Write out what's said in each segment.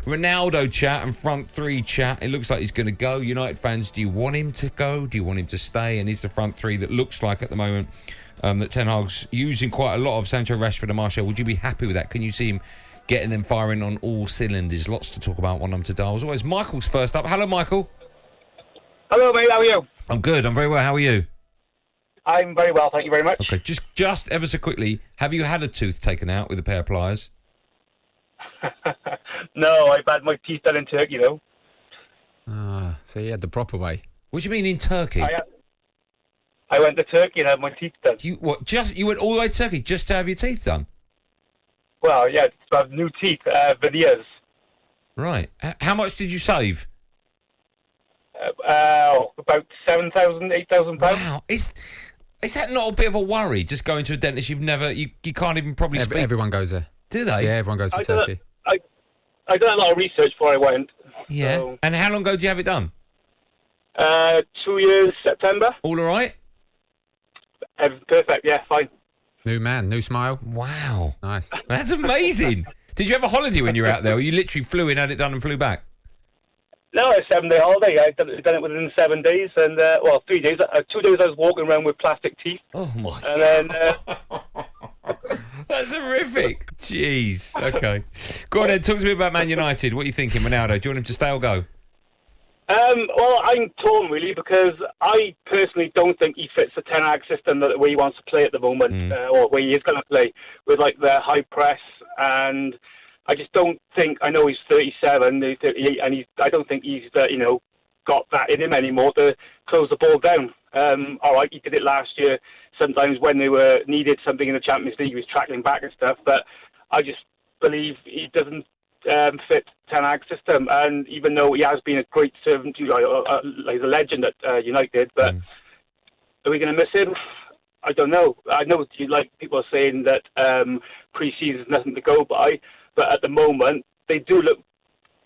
Ronaldo chat and front three chat. It looks like he's going to go. United fans, do you want him to go? Do you want him to stay? And is the front three that looks like at the moment that Ten Hag's using quite a lot of Sancho, Rashford and Martial? Would you be happy with that? Can you see him getting them firing on all cylinders? Lots to talk about. One number to dial. As always, Michael's first up. Hello, Michael. Hello, mate. How are you? I'm good. I'm very well. How are you? I'm very well, thank you very much. Okay, just ever so quickly, have you had a tooth taken out with a pair of pliers? No, I've had my teeth done in Turkey, though. So you had the proper way. What do you mean in Turkey? I went to Turkey and had my teeth done. You went all the way to Turkey just to have your teeth done? Well, yeah, to have new teeth, veneers. Right. How much did you save? About £7,000, £8,000. Wow. Is that not a bit of a worry, just going to a dentist you can't even probably speak? Everyone goes there. Do they? Yeah, everyone goes to Turkey. I done a lot of research before I went. Yeah. So, and how long ago did you have it done? 2 years, September. All right? Perfect, yeah, fine. New man, new smile. Wow. Nice. That's amazing. Did you have a holiday when you were out there, or you literally flew in, had it done and flew back? No, a 7-day holiday. I've done it within 7 days, and 3 days. 2 days I was walking around with plastic teeth. Oh my! And then that's horrific. Jeez. Okay. Go on then. Talk to me about Man United. What are you thinking, Ronaldo? Do you want him to stay or go? Well, I'm torn really because I personally don't think he fits the Ten Hag system that where he wants to play at the moment, or where he is going to play with like the high press, and I just don't think. I know he's 37, and I don't think he's got that in him anymore to close the ball down. All right, he did it last year. Sometimes when they needed something in the Champions League, he was tracking back and stuff. But I just believe he doesn't fit Ten Hag's system. And even though he has been a great servant, he's a legend at United, but are we going to miss him? I don't know. I know people are saying that pre-season is nothing to go by, but at the moment they do look,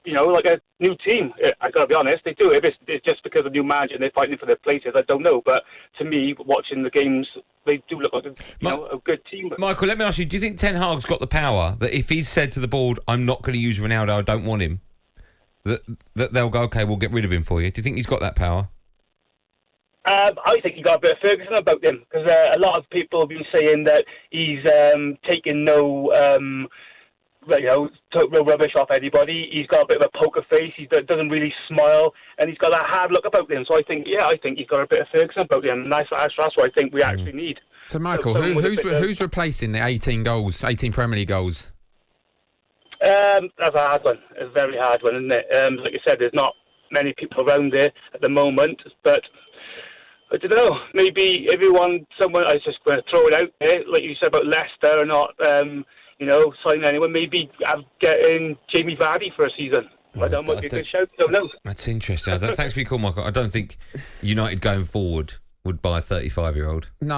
like a new team. I got to be honest, they do. If it's just because of new manager and they're fighting for their places, I don't know. But to me, watching the games, they do look like a good team. Michael, let me ask you: do you think Ten Hag's got the power that if he's said to the board, "I'm not going to use Ronaldo, I don't want him," that they'll go, "Okay, we'll get rid of him for you"? Do you think he's got that power? I think he got a bit of Ferguson about him because a lot of people have been saying that he's taking no rubbish off anybody. He's got a bit of a poker face. He doesn't really smile, and he's got that hard look about him. So I think he's got a bit of Ferguson about him, and that's what I think we actually need. So Michael, who's replacing the 18 Premier League goals? That's a hard one. It's a very hard one, isn't it? Like you said, there's not many people around there at the moment, but I don't know. Maybe someone. I was just going to throw it out there, like you said about Leicester or not. Signing anyone. Maybe getting Jamie Vardy for a season. I don't know. Might be a good shout. Don't know. That's interesting. Thanks for your call, Michael. I don't think United going forward would buy a 35-year-old. No,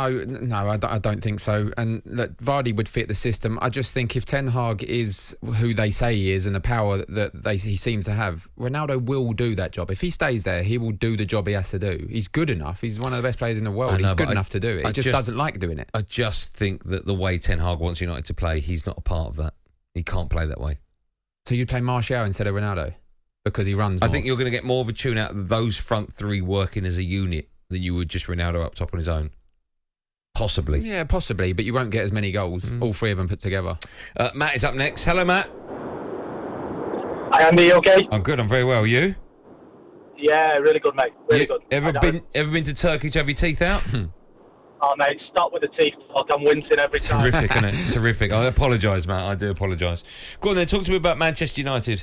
I don't think so. And look, Vardy would fit the system. I just think if Ten Hag is who they say he is and the power that he seems to have, Ronaldo will do that job. If he stays there, he will do the job he has to do. He's good enough. He's one of the best players in the world. He's good enough to do it. He just doesn't like doing it. I just think that the way Ten Hag wants United to play, he's not a part of that. He can't play that way. So you'd play Martial instead of Ronaldo because he runs more? I think you're going to get more of a tune out of those front three working as a unit than you would just Ronaldo up top on his own. Possibly. Yeah, possibly, but you won't get as many goals, all three of them put together. Matt is up next. Hello, Matt. Hi, Andy, you okay? I'm good, I'm very well. You? Yeah, really good, mate. Really good. Ever been to Turkey to have your teeth out? Oh, mate, stop with the teeth talk. I'm wincing every time. Terrific, isn't it? Terrific. I apologise, Matt. I do apologise. Go on then, talk to me about Manchester United.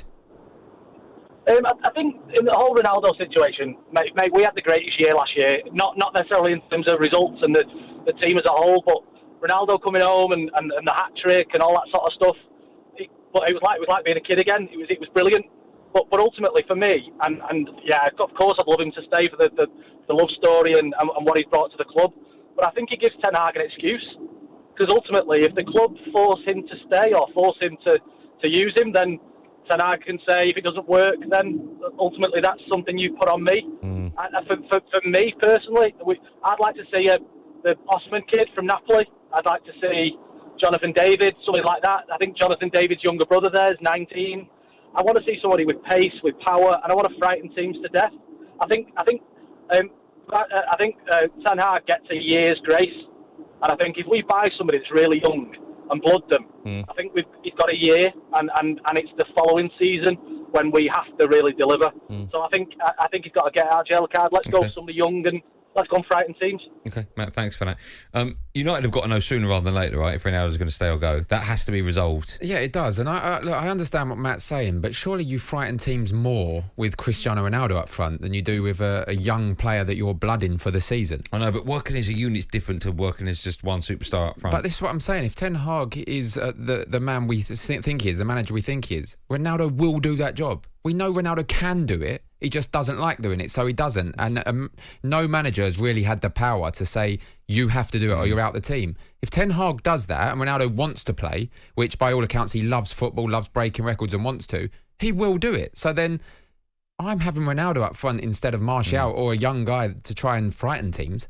I think in the whole Ronaldo situation, mate, we had the greatest year last year. Not necessarily in terms of results and the team as a whole, but Ronaldo coming home and the hat trick and all that sort of stuff. But it was like being a kid again. It was brilliant. But ultimately for me, and yeah, of course I'd love him to stay for the love story and what he's brought to the club. But I think it gives Ten Hag an excuse because ultimately, if the club force him to stay or force him to use him, then Ten Hag can say if it doesn't work, then ultimately that's something you put on me. And for me personally, I'd like to see the Osman kid from Napoli. I'd like to see Jonathan David, something like that. I think Jonathan David's younger brother there is 19. I want to see somebody with pace, with power, and I want to frighten teams to death. I think Ten Hag gets a year's grace, and I think if we buy somebody that's really young and blood them, I think he's got a year, and it's the following season when we have to really deliver. So I think he's got to get out of jail card. Let's go somebody young and let's go and frighten teams. Okay, Matt, thanks for that. United have got to know sooner rather than later, right? If Ronaldo's going to stay or go, that has to be resolved. Yeah, it does. And I understand what Matt's saying, but surely you frighten teams more with Cristiano Ronaldo up front than you do with a young player that you're blooding for the season. I know, but working as a unit's different to working as just one superstar up front. But this is what I'm saying. If Ten Hag is the man we think he is, the manager we think he is, Ronaldo will do that job. We know Ronaldo can do it. He just doesn't like doing it, so he doesn't. And no manager has really had the power to say, you have to do it or you're out the team. If Ten Hag does that and Ronaldo wants to play, which by all accounts he loves football, loves breaking records and wants to, he will do it. So then I'm having Ronaldo up front instead of Martial or a young guy to try and frighten teams.